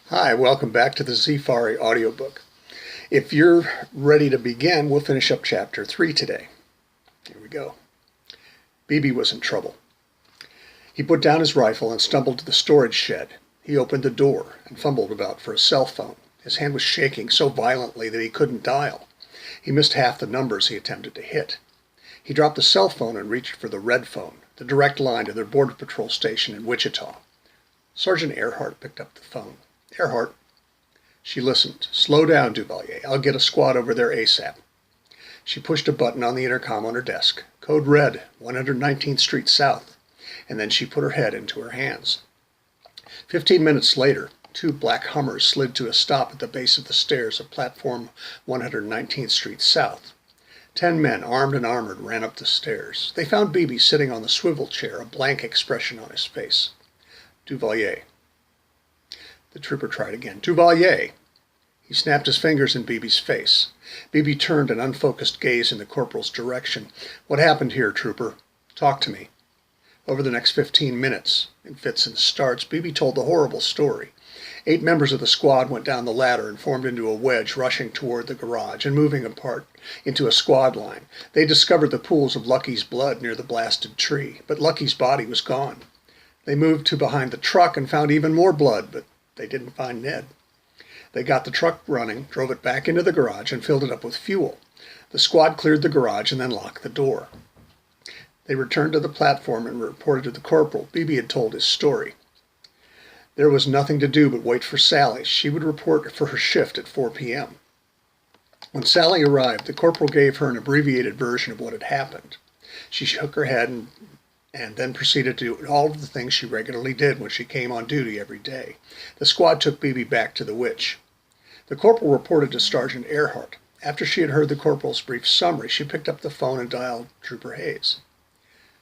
Hi, welcome back to the Z-fari audiobook. If you're ready to begin, we'll finish up chapter 3 today. Here we go. Bebe was in trouble. He put down his rifle and stumbled to the storage shed. He opened the door and fumbled about for a cell phone. His hand was shaking so violently that he couldn't dial. He missed half the numbers he attempted to hit. He dropped the cell phone and reached for the red phone, the direct line to their border patrol station in Wichita. Sergeant Earhart picked up the phone. Earhart. She listened. Slow down, Duvalier. I'll get a squad over there ASAP. She pushed a button on the intercom on her desk. Code red, 119th Street South. And then she put her head into her hands. 15 minutes later, two black Hummers slid to a stop at the base of the stairs of platform 119th Street South. 10 men, armed and armored, ran up the stairs. They found Bebe sitting on the swivel chair, a blank expression on his face. Duvalier. The trooper tried again. Duvalier! He snapped his fingers in Bebe's face. Bebe turned an unfocused gaze in the corporal's direction. What happened here, trooper? Talk to me. Over the next 15 minutes, in fits and starts, Bebe told the horrible story. 8 members of the squad went down the ladder and formed into a wedge, rushing toward the garage and moving apart into a squad line. They discovered the pools of Lucky's blood near the blasted tree, but Lucky's body was gone. They moved to behind the truck and found even more blood, but they didn't find Ned. They got the truck running, drove it back into the garage, and filled it up with fuel. The squad cleared the garage and then locked the door. They returned to the platform and reported to the corporal. Bebe had told his story. There was nothing to do but wait for Sally. She would report for her shift at 4 p.m. When Sally arrived, the corporal gave her an abbreviated version of what had happened. She shook her head and then proceeded to do all of the things she regularly did when she came on duty every day. The squad took Bebe back to the Witch. The corporal reported to Sergeant Earhart. After she had heard the corporal's brief summary, she picked up the phone and dialed Trooper Hayes.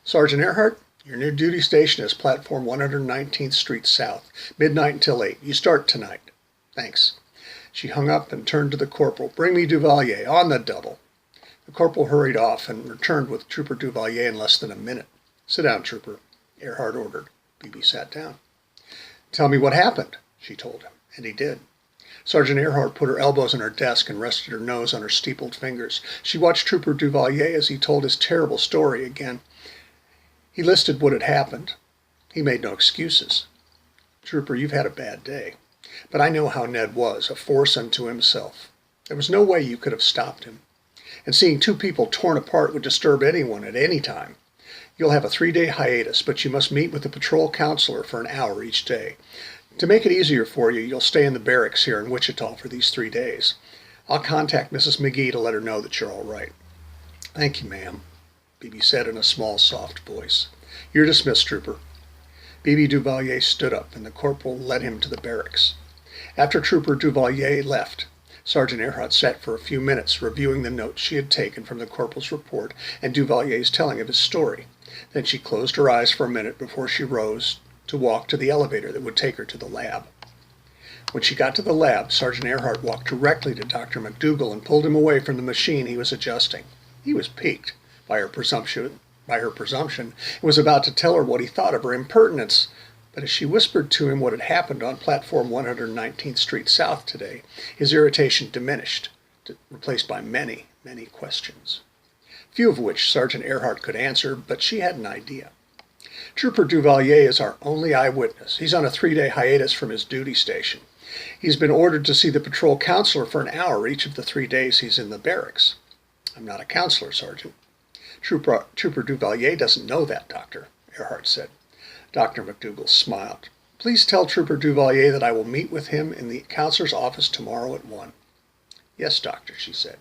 Sergeant Earhart, your new duty station is platform 119th Street South, midnight until 8. You start tonight. Thanks. She hung up and turned to the corporal. Bring me Duvalier, on the double. The corporal hurried off and returned with Trooper Duvalier in less than a minute. Sit down, trooper, Earhart ordered. Bebe sat down. Tell me what happened, she told him, and he did. Sergeant Earhart put her elbows on her desk and rested her nose on her steepled fingers. She watched Trooper Duvalier as he told his terrible story again. He listed what had happened. He made no excuses. Trooper, you've had a bad day. But I know how Ned was, a force unto himself. There was no way you could have stopped him. And seeing 2 people torn apart would disturb anyone at any time. You'll have a 3-day hiatus, but you must meet with the patrol counselor for an hour each day. To make it easier for you, you'll stay in the barracks here in Wichita for these 3 days. I'll contact Mrs. McGee to let her know that you're all right. Thank you, ma'am, Bebe said in a small, soft voice. You're dismissed, trooper. Bebe Duvalier stood up, and the corporal led him to the barracks. After Trooper Duvalier left, Sergeant Earhart sat for a few minutes reviewing the notes she had taken from the corporal's report and Duvalier's telling of his story. Then she closed her eyes for a minute before she rose to walk to the elevator that would take her to the lab. When she got to the lab, Sergeant Earhart walked directly to Dr. McDougal and pulled him away from the machine he was adjusting. He was piqued by her presumption, and was about to tell her what he thought of her impertinence. But as she whispered to him what had happened on platform 119th Street South today, his irritation diminished, replaced by many, many questions. Few of which Sergeant Earhart could answer, but she had an idea. Trooper Duvalier is our only eyewitness. He's on a 3-day hiatus from his duty station. He's been ordered to see the patrol counselor for an hour each of the 3 days he's in the barracks. I'm not a counselor, Sergeant. Trooper Duvalier doesn't know that, Doctor, Earhart said. Dr. McDougal smiled. Please tell Trooper Duvalier that I will meet with him in the counselor's office tomorrow at 1. Yes, Doctor, she said.